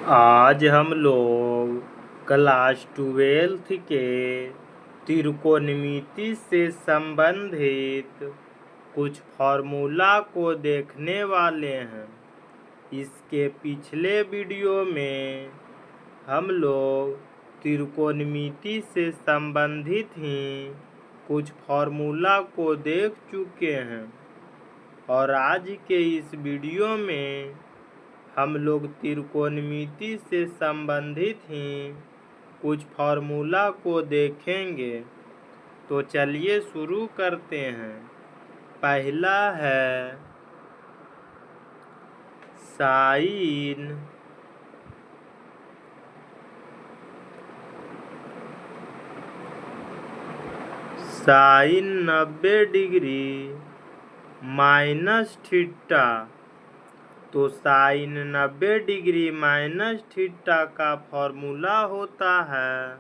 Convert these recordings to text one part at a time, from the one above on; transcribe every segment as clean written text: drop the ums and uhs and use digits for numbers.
आज हम लोग क्लास 12th के त्रिकोणमिति से संबंधित कुछ फार्मूला को देखने वाले हैं। इसके पिछले वीडियो में हम लोग त्रिकोणमिति से संबंधित ही कुछ फार्मूला को देख चुके हैं और आज के इस वीडियो में हम लोग त्रिकोणमिति से संबंधित ही कुछ फार्मूला को देखेंगे। तो चलिए शुरू करते हैं। पहला है sine sine 90 degree minus theta. तो साइन 90 डिग्री माइनस थीटा का फॉर्मूला होता है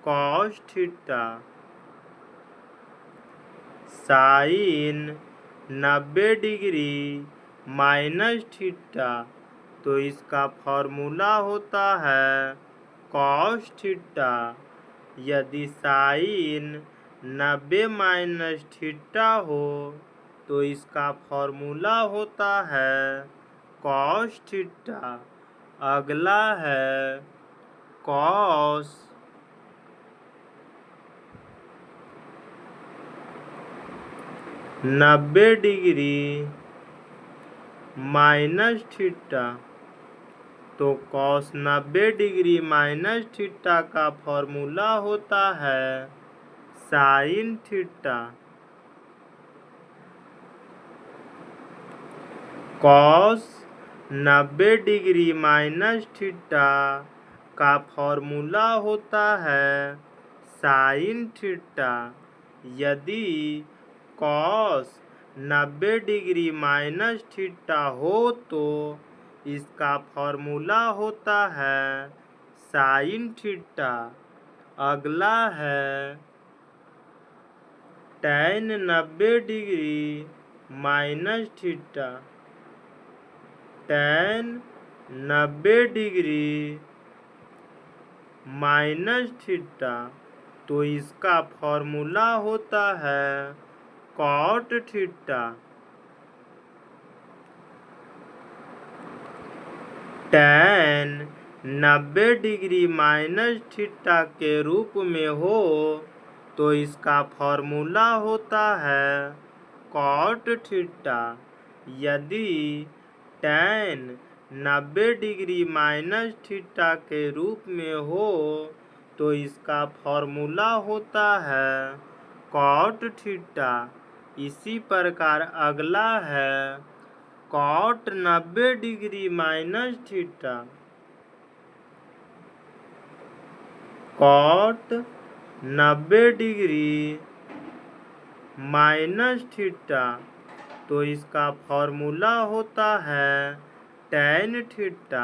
cos theta. Sine 90 degree minus theta, तो इसका फॉर्मूला होता है कॉस थीटा। यदि साइन 90 माइनस थीटा हो तो इसका फॉर्मूला होता है कॉस थीटा। अगला है कॉस 90 डिग्री माइनस थीटा। तो कॉस 90 डिग्री माइनस थीटा का फॉर्मूला होता है sine theta. Cos 90 degree minus theta का फॉर्मूला होता है साइन थीटा। यदि कॉस 90 डिग्री माइनस थीटा हो तो इसका फॉर्मूला होता है साइन थीटा। अगला है tan 90 degree minus theta. Tan 90 degree minus theta, तो इसका फॉर्मूला होता है cot theta. Tan 90 degree minus theta के रूप में हो तो इसका फॉर्मूला होता है कॉट थीटा। यदि टैन 90 डिग्री माइनस थीटा के रूप में हो तो इसका फॉर्मूला होता है कॉट थीटा। इसी प्रकार अगला है cot 90 degree minus theta. Cot 90 degree minus theta, तो इसका फॉर्मूला होता है tan theta.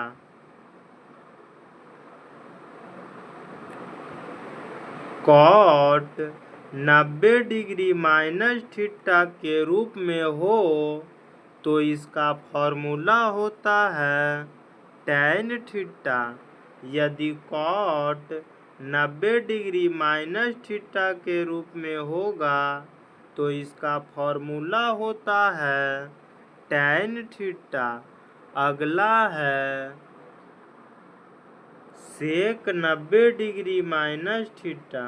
Cot 90 degree minus theta के रूप में हो तो इसका फॉर्मूला होता है टैन थीटा। यदि कॉट 90 डिग्री माइनस थीटा के रूप में होगा तो इसका फॉर्मूला होता है टैन थीटा। अगला है सेक 90 डिग्री माइनस थीटा।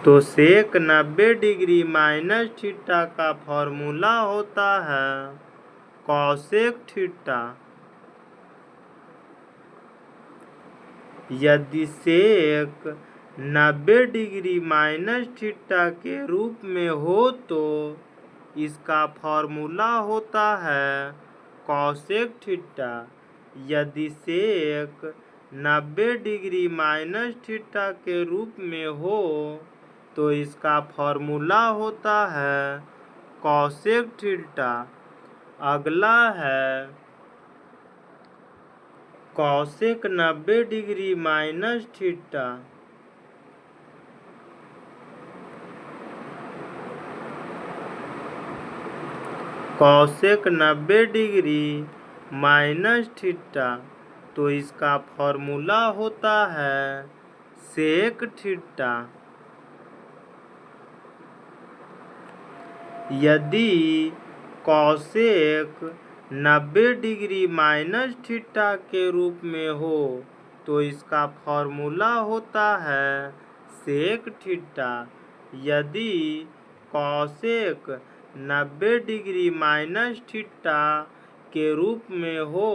तो सेक 90 डिग्री माइनस थीटा का फॉर्मूला होता है कॉसेक थीटा। यदि सेक 90 डिग्री माइनस थीटा के रूप में हो तो इसका फॉर्मूला होता है कॉसेक थीटा। यदि सेक 90 डिग्री माइनस थीटा के रूप में हो तो इसका फॉर्मूला होता है कॉसेक थीटा। अगला है cosec 90 degree minus theta. Cosec 90 degree minus theta, तो इसका फॉर्मूला होता है सेक थीटा। यदि कॉसेक 90 डिग्री माइनस थीटा के रूप में हो तो इसका फॉर्मूला होता है सेक थीटा। यदि कॉसेक 90 डिग्री माइनस थीटा के रूप में हो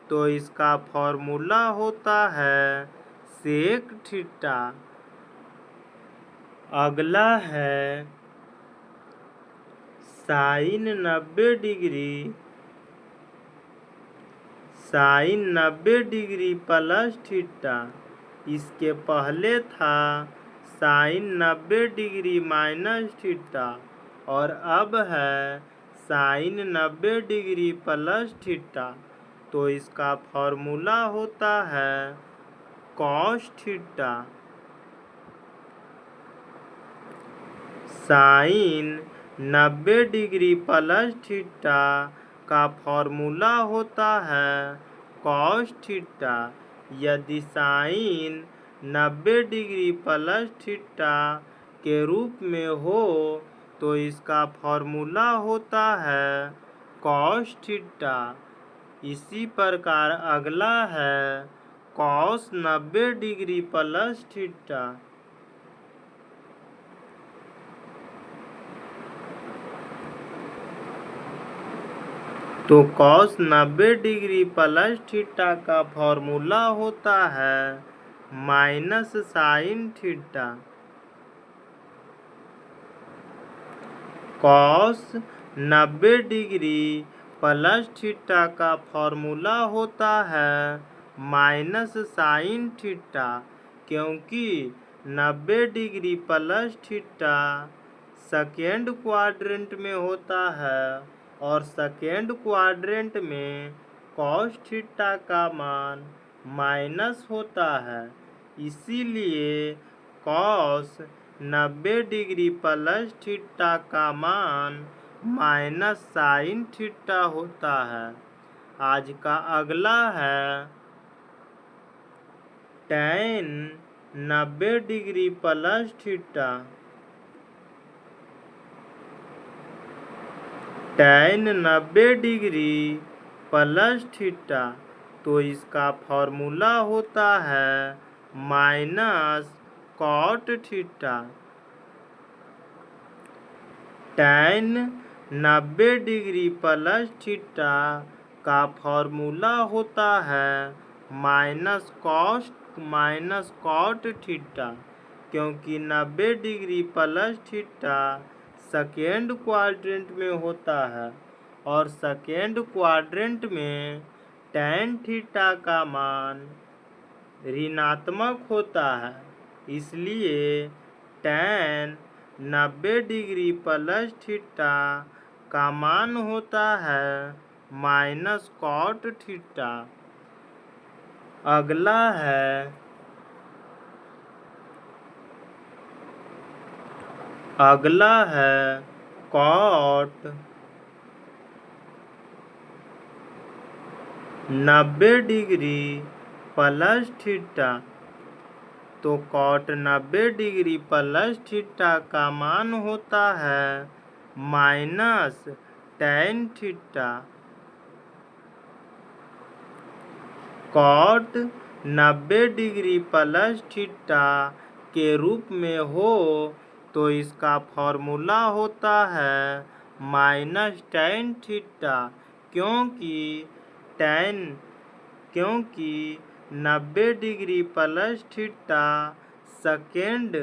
तो इसका फॉर्मूला होता है सेक थीटा। अगला है साइन 90 डिग्री प्लस थीटा। इसके पहले था साइन 90 डिग्री माइनस थीटा और अब है साइन 90 डिग्री प्लस थीटा, तो इसका फॉर्मूला होता है cos theta. Sine 90 degree plus theta का फॉर्मूला होता है कॉस थीटा। यदि साइन 90 डिग्री प्लस थीटा के रूप में हो तो इसका फॉर्मूला होता है कॉस थीटा। इसी प्रकार अगला है कॉस 90 डिग्री प्लस थीटा। तो कॉस 90 डिग्री प्लस थीटा का फॉर्मूला होता है minus sine theta. Cos 90 degree plus theta का फॉर्मूला होता है माइनस साइन थीटा, क्योंकि 90 degree plus theta second quadrant में होता है और सेकेंड क्वाड्रेंट में कॉस थीटा का मान माइनस होता है। इसीलिए कॉस 90 डिग्री प्लस थीटा का मान माइनस साइन थीटा होता है। आज का अगला है tan 90 degree plus theta. Tan 90 degree plus theta, तो इसका फॉर्मूला होता है minus cot theta. Tan 90 degree plus theta का फॉर्मूला होता है माइनस कॉट थीटा, क्योंकि 90 degree plus theta second quadrant में होता है और सेकेंड क्वाड्रेंट में टैन थीटा का मान ऋणात्मक होता है। इसलिए टैन 90 डिग्री प्लस थीटा का मान होता है माइनस कॉट थीटा। अगला है कॉट 90 डिग्री प्लस थीटा। तो कॉट 90 डिग्री प्लस थीटा का मान होता है minus tan theta. Cot 90 degree plus theta के रूप में हो तो इसका फॉर्मूला होता है माइनस टैन थीटा, क्योंकि 90 degree plus theta second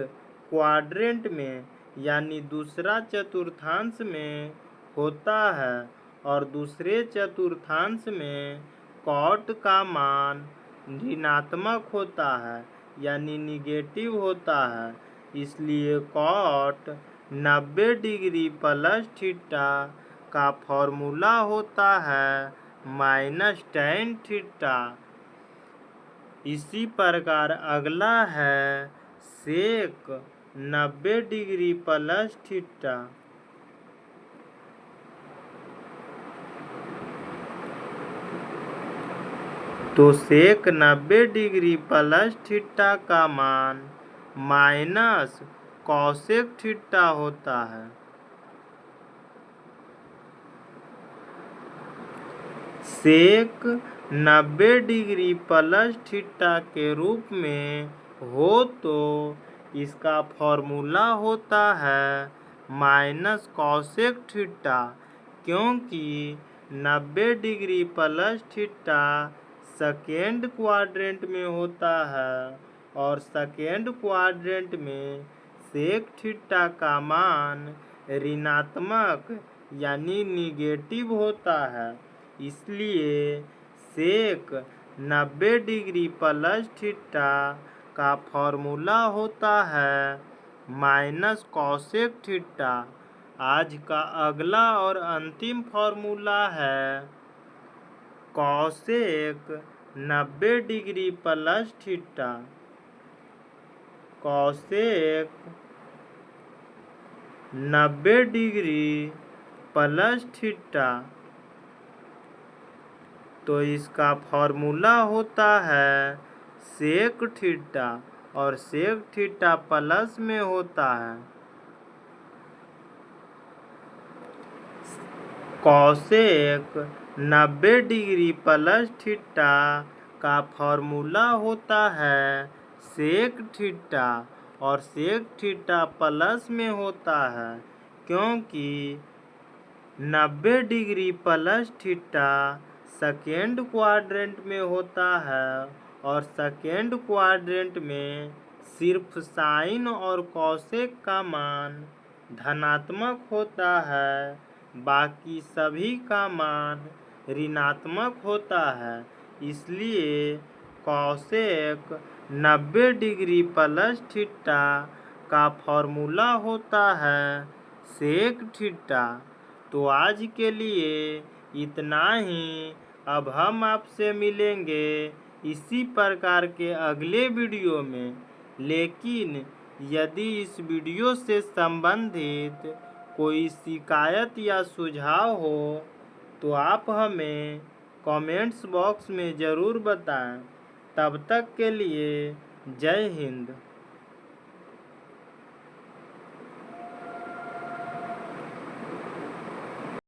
quadrant में यानी दूसरा चतुर्थांश में होता है और दूसरे चतुर्थांश में कॉट का मान ऋणात्मक होता है यानी निगेटिव होता है। इसलिए कॉट 90 डिग्री प्लस थीटा का फॉर्मूला होता है माइनस टैन थीटा। इसी प्रकार अगला है सेक 90 डिग्री प्लस थीटा। तो सेक 90 डिग्री प्लस थीटा का मान माइनस कॉसेक थीटा होता है। सेक 90 डिग्री प्लस थीटा के रूप में हो तो इसका फॉर्मूला होता है माइनस कॉसेक थीटा, क्योंकि 90 degree plus theta second quadrant में होता है और सेकेंड क्वाड्रेंट में सेक थीटा का मान ऋणात्मक यानी निगेटिव होता है। इसलिए सेक 90 डिग्री प्लस थीटा का फॉर्मूला होता है माइनस कॉसेक थीटा। आज का अगला और अंतिम फॉर्मूला है cosec 90 degree plus theta. Cosec 90 degree plus theta, तो इसका फॉर्मूला होता है सेक थीटा और सेक थीटा प्लस में होता है कॉसेक 90 डिग्री प्लस थीटा का फॉर्मूला होता है सेक थीटा और सेक थीटा प्लस में होता है, क्योंकि 90 degree plus theta second quadrant में होता है और सेकेंड क्वाड्रेंट में सिर्फ साइन और कॉसेक का मान धनात्मक होता है, बाकी सभी का मान ऋणात्मक होता है। इसलिए कॉसेक 90 डिग्री प्लस थीटा का फॉर्मूला होता है सेक थीटा। तो आज के लिए इतना ही। अब हम आपसे मिलेंगे इसी प्रकार के अगले वीडियो में। लेकिन यदि इस वीडियो से संबंधित कोई शिकायत या सुझाव हो तो आप हमें कमेंट्स बॉक्स में ज़रूर बताएं। तब तक के लिए जय हिंद।